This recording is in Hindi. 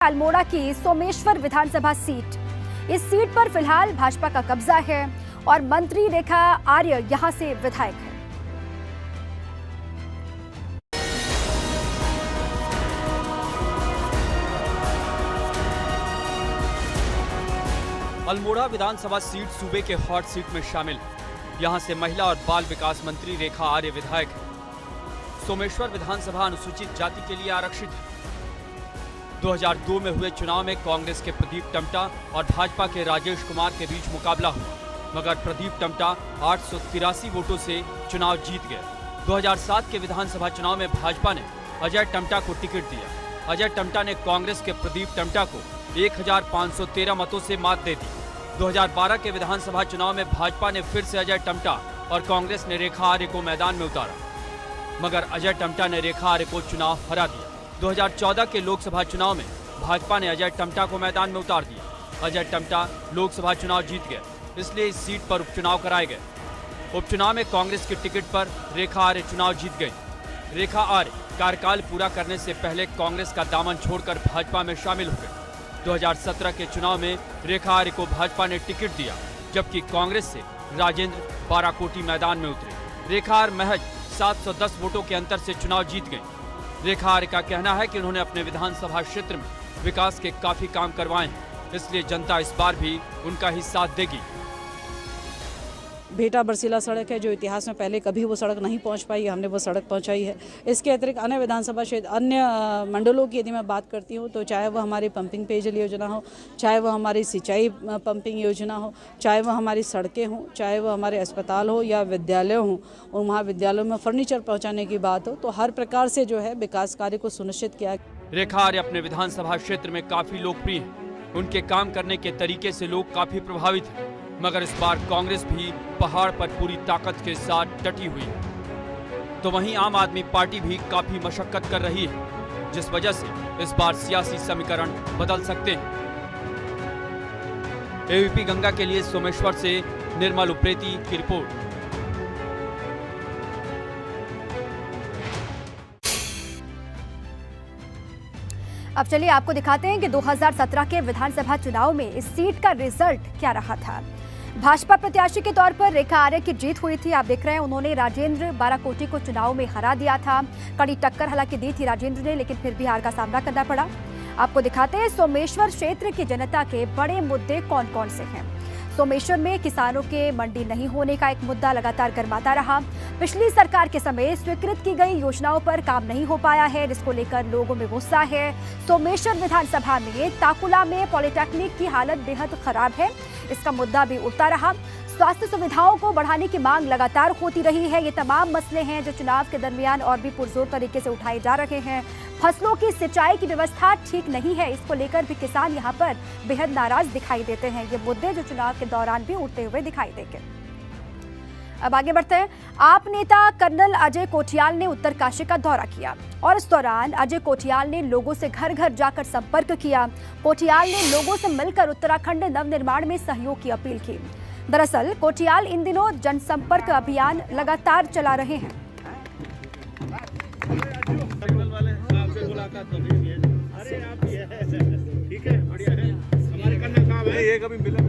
अल्मोड़ा की सोमेश्वर विधानसभा सीट। इस सीट पर फिलहाल भाजपा का कब्जा है और मंत्री रेखा आर्य यहां से विधायक है। अल्मोड़ा विधानसभा सीट सूबे के हॉट सीट में शामिल। यहां से महिला और बाल विकास मंत्री रेखा आर्य विधायक है। सोमेश्वर विधानसभा अनुसूचित जाति के लिए आरक्षित है। 2002 में हुए चुनाव में कांग्रेस के प्रदीप टम्टा और भाजपा के राजेश कुमार के बीच मुकाबला हुआ, मगर प्रदीप टम्टा 883 वोटों से चुनाव जीत गए। 2007 के विधानसभा चुनाव में भाजपा ने अजय टम्टा को टिकट दिया। अजय टम्टा ने कांग्रेस के प्रदीप टम्टा को 1513 मतों से मात दे दी। 2012 के विधानसभा चुनाव में भाजपा ने फिर से अजय टम्टा और कांग्रेस ने रेखा आर्य को मैदान में उतारा, मगर अजय टम्टा ने रेखा आर्य को चुनाव हरा दिया। 2014 के लोकसभा चुनाव में भाजपा ने अजय टम्टा को मैदान में उतार दिया। अजय टम्टा लोकसभा चुनाव जीत गए, इसलिए इस सीट पर उपचुनाव कराए गए। उपचुनाव में कांग्रेस की टिकट पर रेखा आर्य चुनाव जीत गई। रेखा आर्य कार्यकाल पूरा करने से पहले कांग्रेस का दामन छोड़कर भाजपा में शामिल हो गए। 2017 के चुनाव में रेखा आर्य को भाजपा ने टिकट दिया, जबकि कांग्रेस से राजेंद्र बाराकोटी मैदान में उतरे। रेखा आर्य महज 710 वोटों के अंतर से चुनाव जीत गई। रेखा आर्य का कहना है कि उन्होंने अपने विधानसभा क्षेत्र में विकास के काफी काम करवाए हैं, इसलिए जनता इस बार भी उनका ही साथ देगी। भेटा बरसीला सड़क है जो इतिहास में पहले कभी वो सड़क नहीं पहुंच पाई, हमने वो सड़क पहुंचाई है। इसके अतिरिक्त अन्य विधानसभा क्षेत्र, अन्य मंडलों की यदि मैं बात करती हूं तो चाहे वो हमारी पंपिंग पेयजल योजना हो, चाहे वो हमारी सिंचाई पंपिंग योजना हो, चाहे वो हमारी सड़कें हों, चाहे वो हमारे अस्पताल हो या विद्यालय हों और महाविद्यालयों में फर्नीचर पहुँचाने की बात हो, तो हर प्रकार से जो है विकास कार्य को सुनिश्चित किया। रेखा आर्य अपने विधानसभा क्षेत्र में काफी लोकप्रिय हैं। उनके काम करने के तरीके से लोग काफी प्रभावित हैं, मगर इस बार कांग्रेस भी पहाड़ पर पूरी ताकत के साथ डटी हुई है। तो वहीं आम आदमी पार्टी भी काफी मशक्कत कर रही है, जिस वजह से इस बार सियासी समीकरण बदल सकते हैं। एबीपी गंगा के लिए सोमेश्वर से निर्मल उप्रेती की रिपोर्ट। अब चलिए आपको दिखाते हैं कि 2017 के विधानसभा चुनाव में इस सीट का रिजल्ट क्या रहा था। भाजपा प्रत्याशी के तौर पर रेखा आर्य की जीत हुई थी। आप देख रहे हैं उन्होंने राजेंद्र बाराकोटी को चुनाव में हरा दिया था। कड़ी टक्कर हालांकि दी थी राजेंद्र ने, लेकिन फिर भी हार का सामना करना पड़ा। आपको दिखाते हैं सोमेश्वर क्षेत्र की जनता के बड़े मुद्दे कौन कौन से हैं। सोमेश्वर में किसानों के मंडी नहीं होने का एक मुद्दा लगातार गरमाता रहा। पिछली सरकार के समय स्वीकृत की गई योजनाओं पर काम नहीं हो पाया है, जिसको लेकर लोगों में गुस्सा है। सोमेश्वर विधानसभा में ताकुला में पॉलिटेक्निक की हालत बेहद खराब है, इसका मुद्दा भी उठता रहा। स्वास्थ्य सुविधाओं को बढ़ाने की मांग लगातार होती रही है। ये तमाम मसले हैं जो चुनाव के दरमियान और भी पुरजोर तरीके से उठाए जा रहे हैं। फसलों की सिंचाई की व्यवस्था ठीक नहीं है, इसको लेकर भी किसान यहाँ पर बेहद नाराज दिखाई देते हैं। ये मुद्दे जो चुनाव के दौरान भी उठते हुए दिखाई देंगे। अब आगे बढ़ते हैं। आप नेता कर्नल अजय कोठियाल ने उत्तरकाशी का दौरा किया और इस दौरान अजय कोठियाल ने लोगों से घर घर जाकर संपर्क किया। कोठियाल ने लोगों से मिलकर उत्तराखंड नवनिर्माण में सहयोग की अपील की। दरअसल कोठियाल इन दिनों जनसंपर्क अभियान लगातार चला रहे हैं। अरे आप ये है, ठीक है, बढ़िया है, हमारे करना काम है, ये कभी मिला